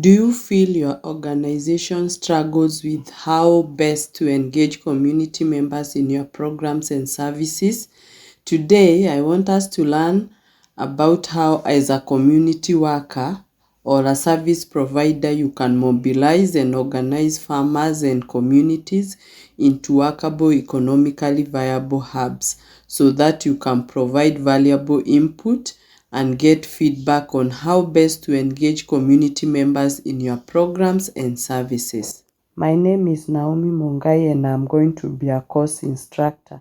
Do you feel your organization struggles with how best to engage community members in your programs and services? Today, I want us to learn about how, as a community worker or a service provider, you can mobilize and organize farmers and communities into workable, economically viable hubs so that you can provide valuable input and get feedback on how best to engage community members in your programs and services. My name is Naomi Mongai and I'm going to be a course instructor.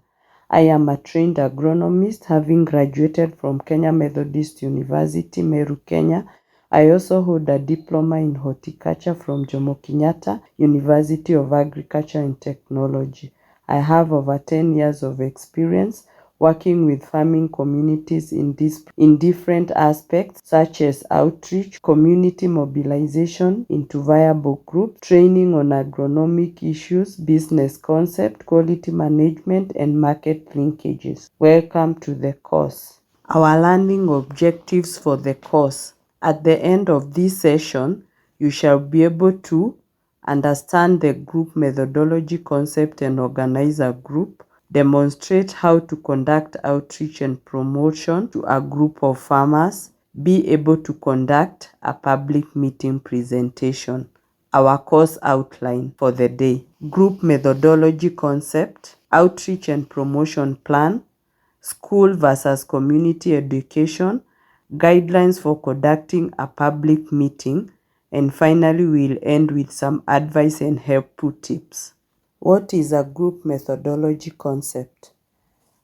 I am a trained agronomist, having graduated from Kenya Methodist University, Meru, Kenya. I also hold a diploma in horticulture from Jomo Kenyatta University of Agriculture and Technology. I have over 10 years of experience working with farming communities in different aspects such as outreach, community mobilization into viable groups, training on agronomic issues, business concept, quality management, and market linkages. Welcome to the course. Our learning objectives for the course. At the end of this session, you shall be able to understand the group methodology concept and organize a group, demonstrate how to conduct outreach and promotion to a group of farmers, be able to conduct a public meeting presentation. Our course outline for the day: group methodology concept, outreach and promotion plan, school versus community education, guidelines for conducting a public meeting, and finally we'll end with some advice and helpful tips. What is a group methodology concept?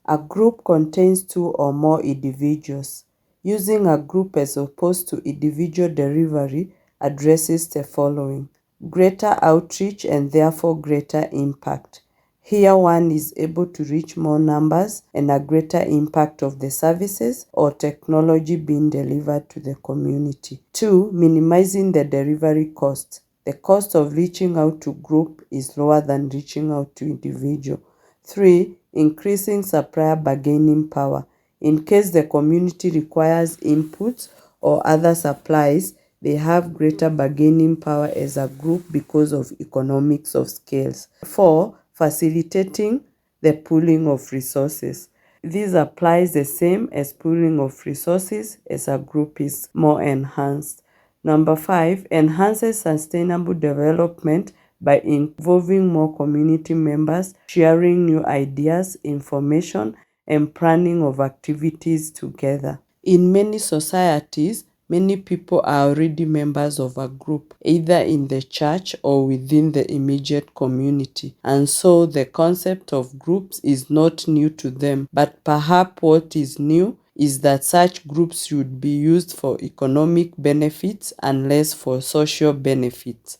A group contains two or more individuals. Using a group as opposed to individual delivery addresses the following: greater outreach and therefore greater impact. Here one is able to reach more numbers and a greater impact of the services or technology being delivered to the community. 2. Minimizing the delivery cost. The cost of reaching out to group is lower than reaching out to individual. 3. Increasing supplier bargaining power. In case the community requires inputs or other supplies, they have greater bargaining power as a group because of economics of scales. 4. Facilitating the pooling of resources. This applies the same as pooling of resources as a group is more enhanced. Number 5, enhances sustainable development by involving more community members, sharing new ideas, information, and planning of activities together. In many societies, many people are already members of a group, either in the church or within the immediate community. And so the concept of groups is not new to them, but perhaps what is new is that such groups should be used for economic benefits and less for social benefits.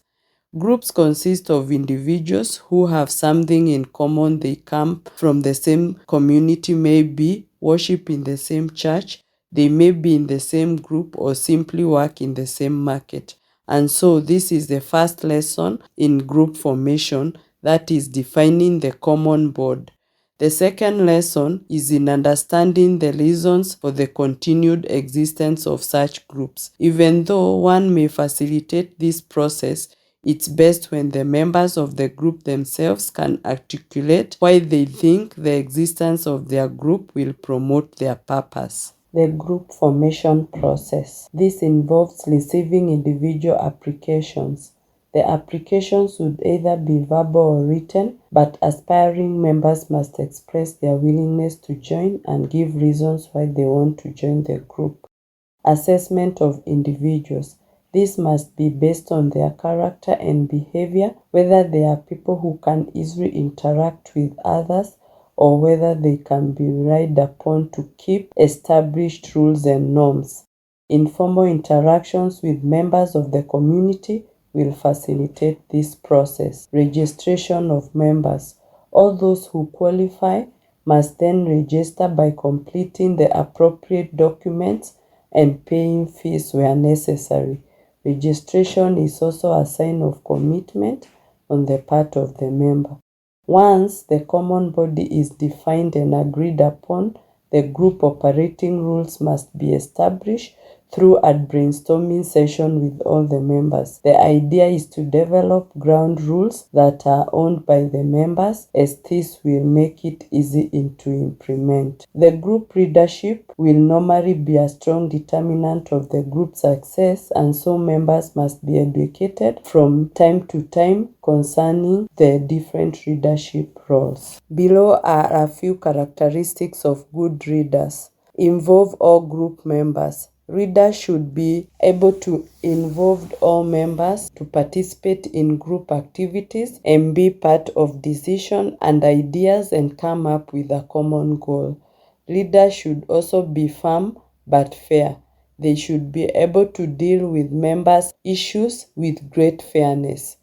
Groups consist of individuals who have something in common. They come from the same community, maybe worship in the same church, they may be in the same group or simply work in the same market. And so this is the first lesson in group formation, that is defining the common board. The second lesson is in understanding the reasons for the continued existence of such groups. Even though one may facilitate this process, it's best when the members of the group themselves can articulate why they think the existence of their group will promote their purpose. The group formation process. This involves receiving individual applications. The applications would either be verbal or written, but aspiring members must express their willingness to join and give reasons why they want to join the group. Assessment of individuals. This must be based on their character and behavior, whether they are people who can easily interact with others or whether they can be relied upon to keep established rules and norms. Informal interactions with members of the community will facilitate this process. Registration of members. All those who qualify must then register by completing the appropriate documents and paying fees where necessary. Registration is also a sign of commitment on the part of the member. Once the common body is defined and agreed upon, the group operating rules must be established through a brainstorming session with all the members. The idea is to develop ground rules that are owned by the members, as this will make it easy to implement. The group leadership will normally be a strong determinant of the group success, and so members must be educated from time to time concerning the different leadership roles. Below are a few characteristics of good leaders. Involve all group members. Leaders should be able to involve all members to participate in group activities and be part of decisions and ideas and come up with a common goal. Leaders should also be firm but fair. They should be able to deal with members' issues with great fairness.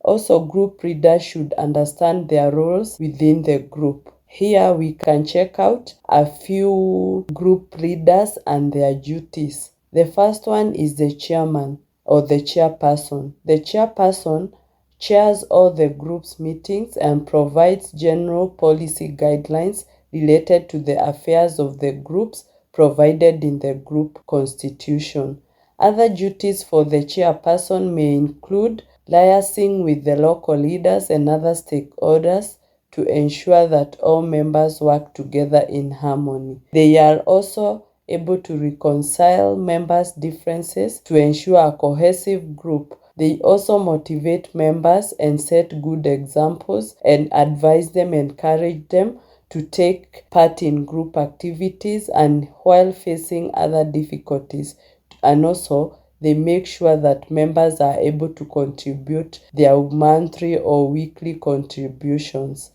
Also, group leaders should understand their roles within the group. Here we can check out a few group leaders and their duties. The first one is the chairman or the chairperson. The chairperson chairs all the group's meetings and provides general policy guidelines related to the affairs of the groups provided in the group constitution. Other duties for the chairperson may include liaising with the local leaders and other stakeholders to ensure that all members work together in harmony. They are also able to reconcile members' differences to ensure a cohesive group. They also motivate members and set good examples and advise them, encourage them to take part in group activities and while facing other difficulties. And also, they make sure that members are able to contribute their monthly or weekly contributions.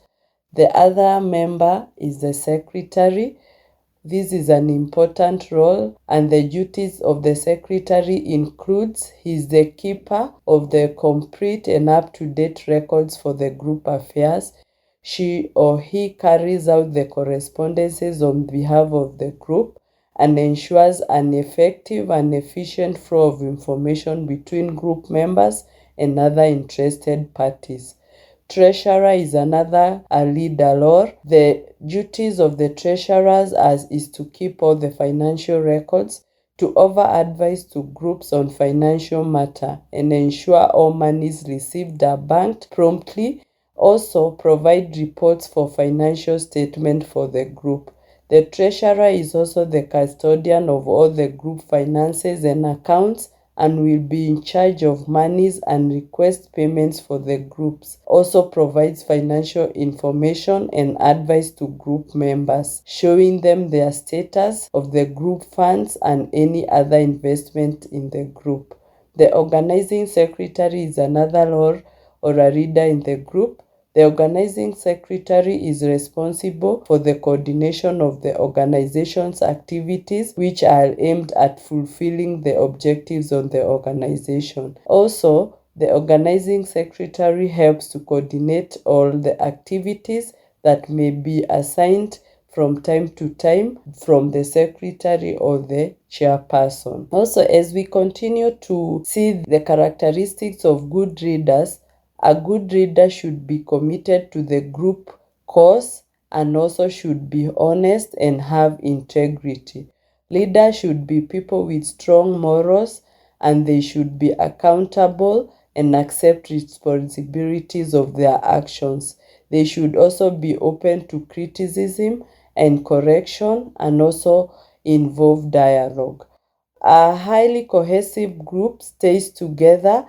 The other member is the secretary. This is an important role, and the duties of the secretary includes he is the keeper of the complete and up-to-date records for the group affairs. She or he carries out the correspondences on behalf of the group and ensures an effective and efficient flow of information between group members and other interested parties. Treasurer is another leader role. The duties of the treasurers is to keep all the financial records, to offer advice to groups on financial matter, and ensure all monies received are banked promptly. Also, provide reports for financial statement for the group. The treasurer is also the custodian of all the group finances and accounts and will be in charge of monies and request payments for the groups. Also provides financial information and advice to group members, showing them their status of the group funds and any other investment in the group. The organizing secretary is another role or a leader in the group. The organizing secretary is responsible for the coordination of the organization's activities, which are aimed at fulfilling the objectives of the organization. Also, the organizing secretary helps to coordinate all the activities that may be assigned from time to time from the secretary or the chairperson. Also, as we continue to see the characteristics of good leaders, a good leader should be committed to the group cause and also should be honest and have integrity. Leaders should be people with strong morals, and they should be accountable and accept responsibilities of their actions. They should also be open to criticism and correction and also involve dialogue. A highly cohesive group stays together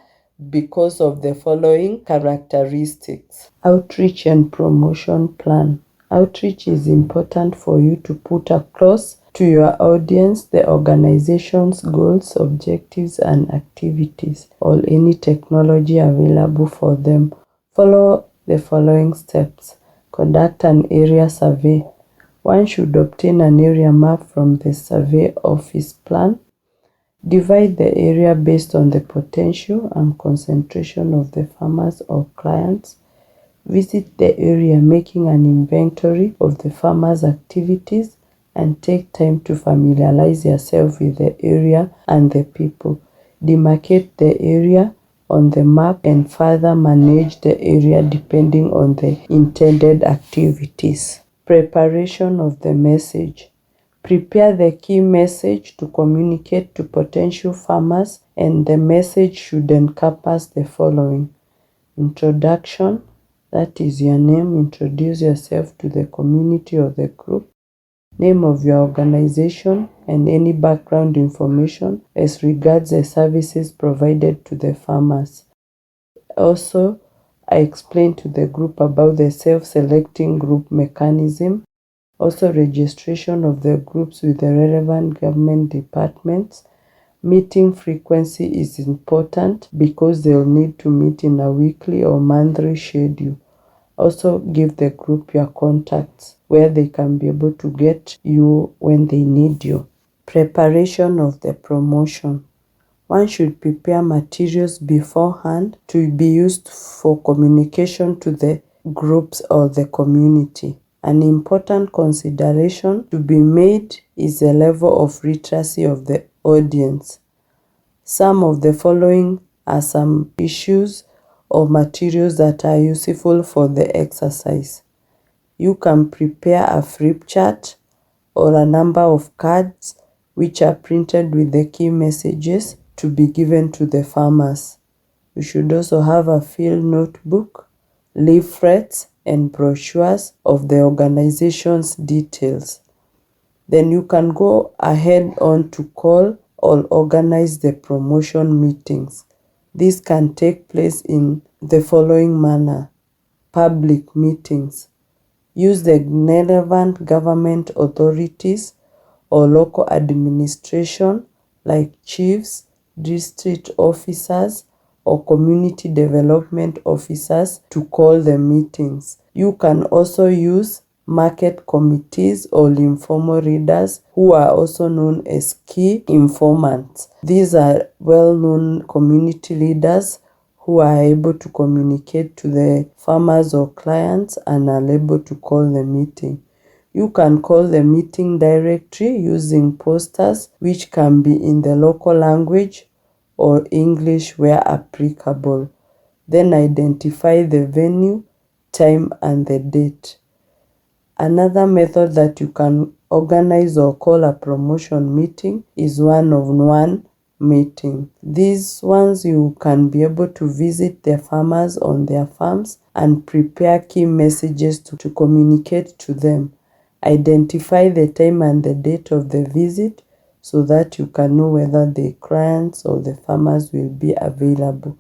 because of the following characteristics. Outreach and promotion plan. Outreach is important for you to put across to your audience the organization's goals, objectives, and activities, or any technology available for them. Follow the following steps. Conduct an area survey. One should obtain an area map from the survey office plan. Divide the area based on the potential and concentration of the farmers or clients. Visit the area making an inventory of the farmers' activities and take time to familiarize yourself with the area and the people. Demarcate the area on the map and further manage the area depending on the intended activities. Preparation of the message. Prepare the key message to communicate to potential farmers, and the message should encompass the following: introduction, that is your name, introduce yourself to the community or the group, name of your organization, and any background information as regards the services provided to the farmers. Also, I explained to the group about the self-selecting group mechanism. Also, registration of the groups with the relevant government departments. Meeting frequency is important because they'll need to meet in a weekly or monthly schedule. Also, give the group your contacts where they can be able to get you when they need you. Preparation of the promotion. One should prepare materials beforehand to be used for communication to the groups or the community. An important consideration to be made is the level of literacy of the audience. Some of the following are some issues or materials that are useful for the exercise. You can prepare a flip chart or a number of cards which are printed with the key messages to be given to the farmers. You should also have a field notebook, leaflets, and brochures of the organization's details. Then you can go ahead on to call or organize the promotion meetings. This can take place in the following manner: public meetings. Use the relevant government authorities or local administration like chiefs, district officers, or community development officers to call the meetings. You can also use market committees or informal readers who are also known as key informants. These are well-known community leaders who are able to communicate to the farmers or clients and are able to call the meeting. You can call the meeting directly using posters which can be in the local language or English where applicable. Then identify the venue, time, and the date. Another method that you can organize or call a promotion meeting is one-on-one meeting. These ones you can be able to visit the farmers on their farms and prepare key messages to communicate to them. Identify the time and the date of the visit so that you can know whether the clients or the farmers will be available.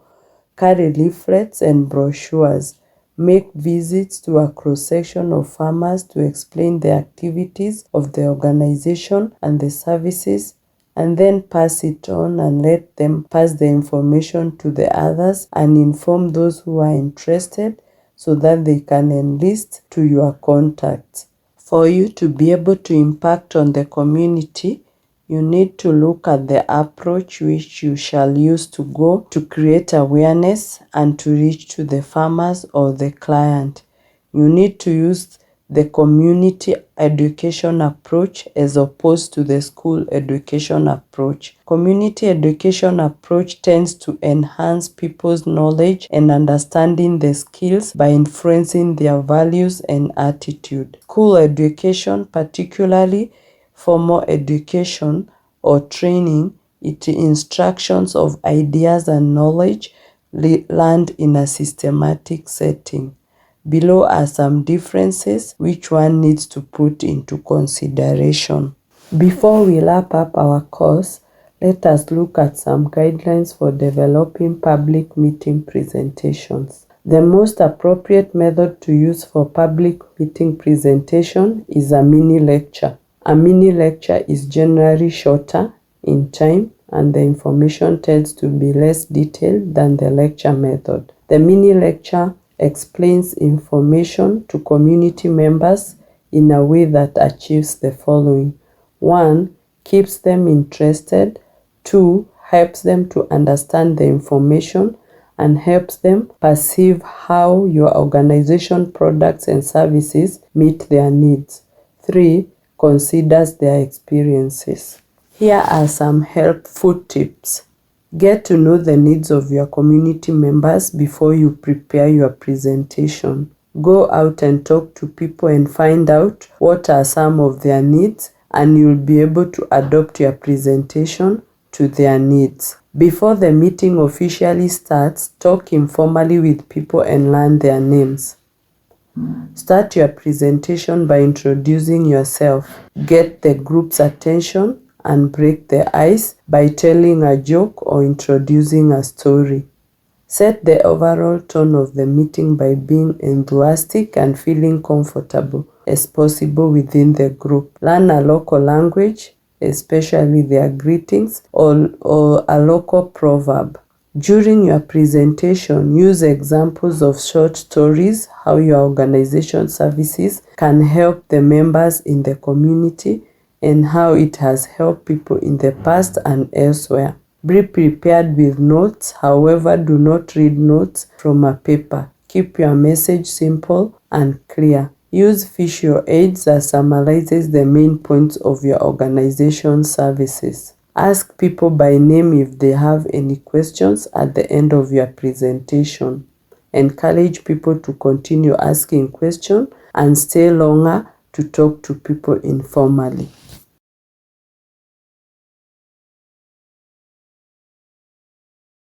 Carry leaflets and brochures. Make visits to a cross-section of farmers to explain the activities of the organization and the services, and then pass it on and let them pass the information to the others and inform those who are interested so that they can enlist to your contacts. For you to be able to impact on the community, you need to look at the approach which you shall use to go to create awareness and to reach to the farmers or the client. You need to use the community education approach as opposed to the school education approach. Community education approach tends to enhance people's knowledge and understanding the skills by influencing their values and attitude. School education, particularly formal education or training, it instructions of ideas and knowledge learned in a systematic setting. Below are some differences which one needs to put into consideration. Before we wrap up our course, let us look at some guidelines for developing public meeting presentations. The most appropriate method to use for public meeting presentation is a mini lecture. A mini lecture is generally shorter in time and the information tends to be less detailed than the lecture method. The mini lecture explains information to community members in a way that achieves the following. 1. Keeps them interested. 2. Helps them to understand the information and helps them perceive how your organization products and services meet their needs. 3. Considers their experiences. Here are some helpful tips. Get to know the needs of your community members before you prepare your presentation. Go out and talk to people and find out what are some of their needs and you'll be able to adapt your presentation to their needs. Before the meeting officially starts, talk informally with people and learn their names. Start your presentation by introducing yourself. Get the group's attention and break the ice by telling a joke or introducing a story. Set the overall tone of the meeting by being enthusiastic and feeling comfortable as possible within the group. Learn a local language, especially their greetings, or a local proverb. During your presentation, use examples of short stories, how your organization services can help the members in the community and how it has helped people in the past and elsewhere. Be prepared with notes, however, do not read notes from a paper. Keep your message simple and clear. Use visual aids that summarizes the main points of your organization services. Ask people by name if they have any questions at the end of your presentation. Encourage people to continue asking questions and stay longer to talk to people informally.